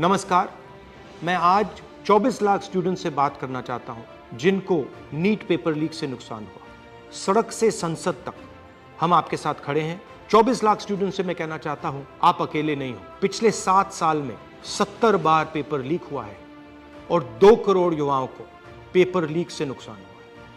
नमस्कार, मैं आज 24 लाख स्टूडेंट से बात करना चाहता हूं जिनको नीट पेपर लीक से नुकसान हुआ। सड़क से संसद तक हम आपके साथ खड़े हैं। 24 लाख स्टूडेंट से मैं कहना चाहता हूं, आप अकेले नहीं हो। पिछले 7 साल में 70 बार पेपर लीक हुआ है और 2 करोड़ युवाओं को पेपर लीक से नुकसान हुआ है।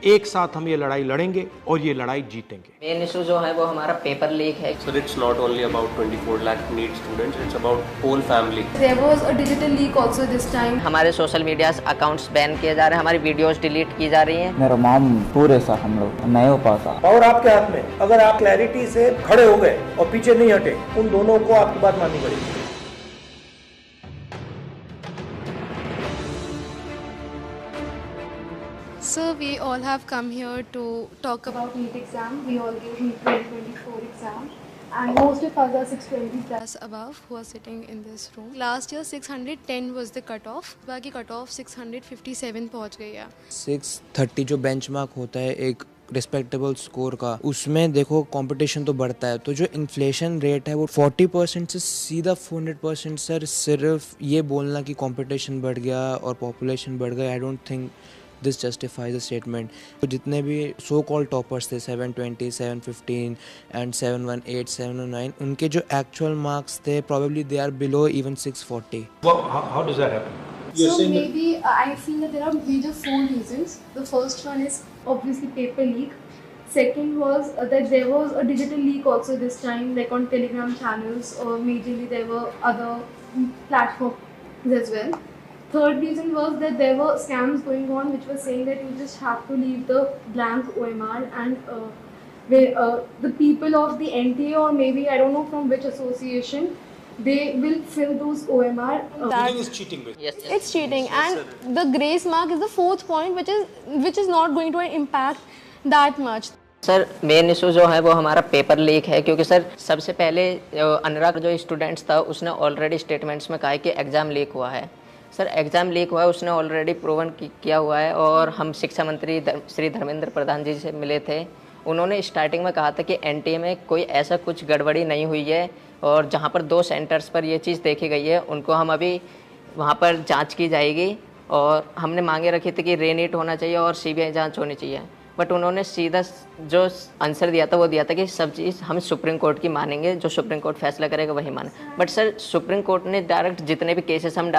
एक साथ हम ये लड़ाई लड़ेंगे और ये लड़ाई जीतेंगे। मेन इशू जो है वो हमारा पेपर लीक है। Sir, it's not only about 24 lakh NEET students, it's about whole family. There was a digital leak also this time. हमारे सोशल मीडिया अकाउंट्स बैन किए जा रहे हैं, हमारी वीडियोस डिलीट की जा रही हैं। मेरा माम पूरे सा हम लोग नहीं हो पाता। और आपके हाथ में, अगर आप क्लैरिटी से खड़े हो गए और पीछे नहीं हटे, उन दोनों को आपकी बात माननी पड़ेगी। So we all have come here to talk about NEET exam. We all gave NEET 2024 exam. And most of us are 620 plus above who are sitting in this room. Last year 610 was the cutoff. बाकी cutoff 657 पहुंच गई है। 630 जो benchmark होता है एक respectable score का, उसमें देखो कंपटीशन तो बढ़ता है। तो जो इन्फ्लेशन रेट है वो 40% से सीधा 400%। सर, सिर्फ ये बोलना कि कंपटीशन बढ़ गया और पॉपुलेशन बढ़ गया, I don't think this justifies the statement. तो जितने भी सो कॉल्ड टॉपर्स थे 720, 715 एंड 718, 709, उनके जो एक्चुअल मार्क्स थे probably they are below even 640. How does that happen? So maybe I feel that there are major 4 reasons. The first one is obviously paper leak. Second was that there was a digital leak also this time, like on Telegram channels, or majorly there were other platforms as well. Third reason was that there were scams going on which were saying that you just have to leave the blank OMR and the people of the NTA, or maybe I don't know from which association, they will fill those OMR. Cheating is cheating. Yes. It's cheating, and the grace mark is the 4th point, which is not going to impact that much. Sir, main issue जो है वो हमारा paper leak है, क्योंकि sir सबसे पहले अनुराग जो students था उसने ऑलरेडी स्टेटमेंट्स में कहा है कि एग्ज़ाम लीक हुआ है। सर, एग्ज़ाम लीक हुआ है, उसने ऑलरेडी प्रूवन किया हुआ है। और हम शिक्षा मंत्री श्री धर्मेंद्र प्रधान जी से मिले थे, उन्होंने स्टार्टिंग में कहा था कि एनटीए में कोई ऐसा कुछ गड़बड़ी नहीं हुई है, और जहां पर 2 सेंटर्स पर ये चीज़ देखी गई है उनको हम अभी वहां पर जांच की जाएगी। और हमने मांगे रखी थी कि रीनीट होना चाहिए और सीबीआई जांच होनी चाहिए, बट उन्होंने सीधा जो आंसर दिया था वो दिया था कि सब चीज़ हम सुप्रीम कोर्ट की मानेंगे, जो सुप्रीम कोर्ट फैसला करेगा वही माने। बट सर, सुप्रीम कोर्ट ने डायरेक्ट जितने भी केसेस हम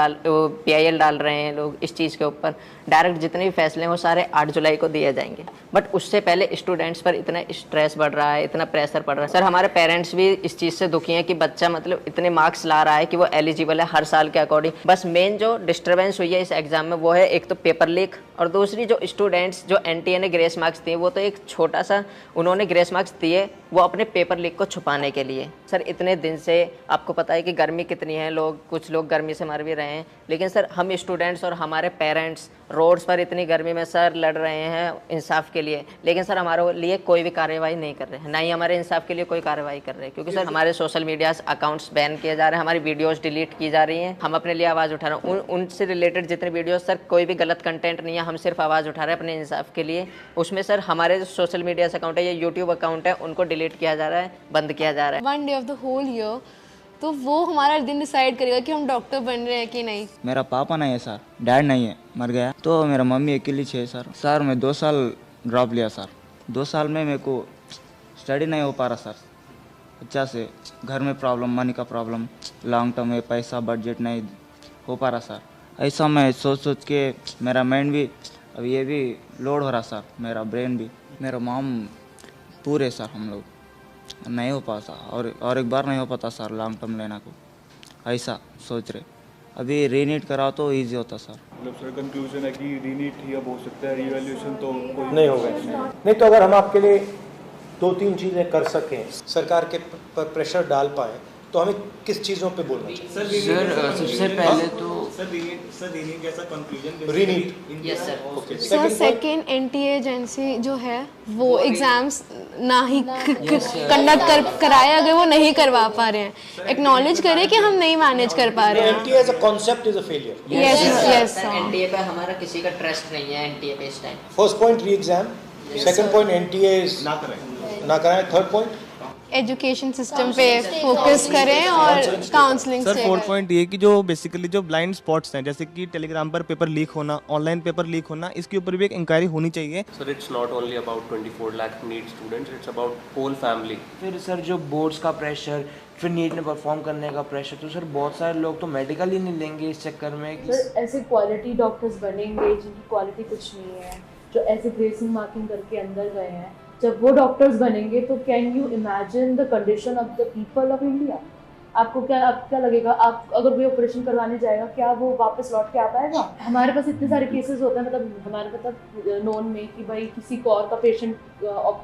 PIL डाल रहे हैं लोग इस चीज़ के ऊपर, डायरेक्ट जितने भी फैसले हैं वो सारे 8 जुलाई को दिए जाएंगे। बट उससे पहले स्टूडेंट्स पर इतना स्ट्रेस बढ़ रहा है, इतना प्रेशर पड़ रहा है। सर, हमारे पेरेंट्स भी इस चीज़ से दुखी हैं कि बच्चा मतलब इतने मार्क्स ला रहा है कि वो एलिजिबल है हर साल के अकॉर्डिंग। बस मेन जो डिस्टर्बेंस हुई है इस एग्ज़ाम में वो है एक तो पेपर लीक, और दूसरी जो स्टूडेंट्स जो NTA ने ग्रेस मार्क्स दिए वो तो एक छोटा सा उन्होंने ग्रेस मार्क्स दिए वो अपने पेपर लीक को छुपाने के लिए। सर, इतने दिन से आपको पता है कि गर्मी कितनी है, कुछ लोग गर्मी से मर भी रहे हैं, लेकिन सर हम स्टूडेंट्स और हमारे पेरेंट्स रोड्स पर इतनी गर्मी में सर लड़ रहे हैं इंसाफ के लिए, लेकिन सर हमारे लिए कोई भी कार्रवाई नहीं कर रहे हैं, ना ही हमारे इंसाफ के लिए कोई कार्रवाई कर रहे हैं। क्योंकि सर हमारे सोशल मीडिया अकाउंट्स बैन किए जा रहे हैं, हमारी वीडियोस डिलीट की जा रही हैं। हम अपने लिए आवाज़ उठा रहे हैं, उनसे रिलेटेड जितने वीडियोस सर कोई भी गलत कंटेंट नहीं है, हम सिर्फ आवाज़ उठा रहे हैं अपने इंसाफ के लिए। उसमें सर हमारे जो सोशल मीडिया अकाउंट है या यूट्यूब अकाउंट है उनको डिलीट किया जा रहा है, बंद किया जा रहा है। 1 day of the whole year, तो वो हमारा दिन डिसाइड करेगा कि हम डॉक्टर बन रहे हैं कि नहीं। मेरा पापा नहीं है सर, डैड नहीं है, मर गया। तो मेरा मम्मी अकेली है सर। सर, मैं 2 साल ड्रॉप लिया सर। 2 साल में मेरे को स्टडी नहीं हो पा रहा सर, अच्छा से। घर में प्रॉब्लम, मनी का प्रॉब्लम, लॉन्ग टर्म में पैसा बजट नहीं हो पा रहा सर। ऐसा मैं सोच के मेरा माइंड भी अब ये भी लोड हो रहा सर, मेरा ब्रेन भी। मेरा मॉम पूरे सर हम लोग नहीं हो पाता, और एक बार नहीं हो पाता सर लॉन्ग टर्म लेना को, ऐसा सोच रहे। अभी रीनीट कराओ तो इजी होता सर। मतलब सर कंक्लूजन है कि रीनीट ही अब हो सकता है, रीवैल्यूएशन तो नहीं होगा। नहीं तो अगर हम आपके लिए 2-3 चीज़ें कर सकें, सरकार के पर प्रेशर डाल पाए, तो हमें किस चीज़ों पे बोलना चाहिए? सर, सबसे पहले तो रीनीट जैसा conclusion रीनीट। Yes sir. Okay. Sir, second NTA agency जो है वो एग्जाम्स ना ही कंडक्ट कराए, अगर वो नहीं करवा पा रहे हैं, एक्नॉलेज करें कि हम नहीं मैनेज कर पा रहे हैं। NTA as a concept is a failure. Yes sir, NTA पे हमारा किसी का ट्रस्ट नहीं है, NTA पे इस टाइम। फर्स्ट पॉइंट री exam, second point NTA is ना कराएं। थर्ड पॉइंट एजुकेशन सिस्टम पे फोकस करें और काउंसलिंग सर 4 पॉइंट ये कि जो बेसिकली जो ब्लाइंड स्पॉट्स हैं, जैसे कि टेलीग्राम पर पेपर लीक होना, ऑनलाइन पेपर लीक होना, इसके ऊपर भी एक इंक्वायरी होनी चाहिए। Sir, it's not only about 24 lakh NEET students, it's about whole family. फिर सर जो बोर्ड्स का प्रेशर, फिर नीट में परफॉर्म करने का प्रेशर, तो सर बहुत सारे लोग तो मेडिकल ही नहीं लेंगे इस चक्कर में। सर ऐसे क्वालिटी डॉक्टर्स बनेंगे जिनकी क्वालिटी कुछ नहीं है, जो ऐसे ग्रेसिंग मार्किंग करके अंदर गए हैं, जब वो डॉक्टर्स बनेंगे तो can you imagine the condition of the people of India. आपको क्या लगेगा, आप अगर कोई ऑपरेशन करवाने जाएगा, क्या वो वापस लौट के आ पाएगा? हमारे पास इतने सारे केसेस होते हैं, मतलब हमारे मतलब नोन में कि भाई किसी को और का पेशेंट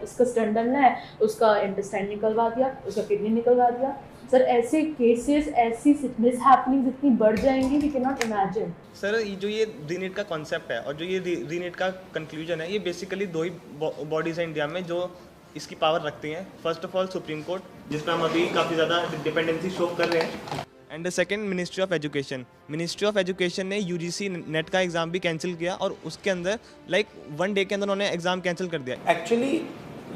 इसका स्टंट डालना है, उसका इंटेस्टाइन निकलवा दिया, उसका किडनी निकलवा दिया। सर ऐसे केसेस, ऐसी मिसहैपनिंग्स इतनी बढ़ जाएंगी, we can not imagine. Sir जो ये रीनीट का कॉन्सेप्ट है और जो ये रीनीट का कंक्लूजन है, ये बेसिकली दो ही बॉडीज हैं इंडिया में जो इसकी पावर रखती हैं। First of all supreme court, जिसमें हम अभी काफ़ी ज़्यादा डिपेंडेंसी शो कर रहे हैं, and second ministry of education. Ministry of education ने यूजीसी नेट का एग्ज़ाम भी कैंसिल किया और उसके अंदर लाइक 1 डे के अंदर उन्होंने एग्ज़ाम कैंसिल कर दिया। एक्चुअली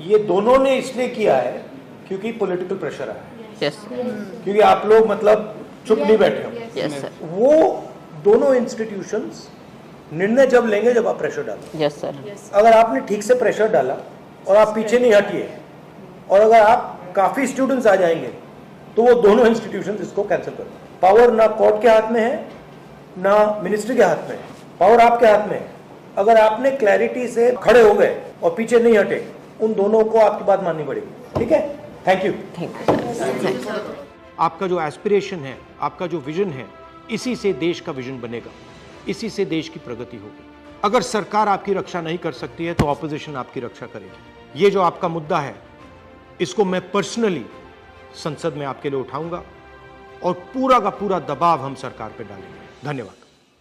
ये दोनों ने इसलिए किया है क्योंकि पॉलिटिकल प्रेशर आया, क्योंकि आप लोग मतलब चुप नहीं बैठे हो। वो दोनों इंस्टीट्यूशंस निर्णय जब लेंगे जब आप प्रेशर डालो। Yes sir. अगर आपने ठीक से प्रेशर डाला और आप पीछे नहीं हटिए, और अगर आप काफ़ी स्टूडेंट्स आ जाएंगे, तो वो दोनों इंस्टीट्यूशंस इसको कैंसिल कर। पावर ना कोर्ट के हाथ में है ना मिनिस्ट्री के हाथ में है, पावर आपके हाथ में है। अगर आपने क्लैरिटी से खड़े हो गए और पीछे नहीं हटे, उन दोनों को आपकी बात माननी पड़ेगी। ठीक है, थैंक यू। आपका जो एस्पिरेशन है, आपका जो विजन है, इसी से देश का विजन बनेगा, इसी से देश की प्रगति होगी। अगर सरकार आपकी रक्षा नहीं कर सकती है तो ऑपोजिशन आपकी रक्षा करेगी। ये जो आपका मुद्दा है, इसको मैं पर्सनली संसद में आपके लिए उठाऊंगा और पूरा का पूरा दबाव हम सरकार पे डालेंगे। धन्यवाद।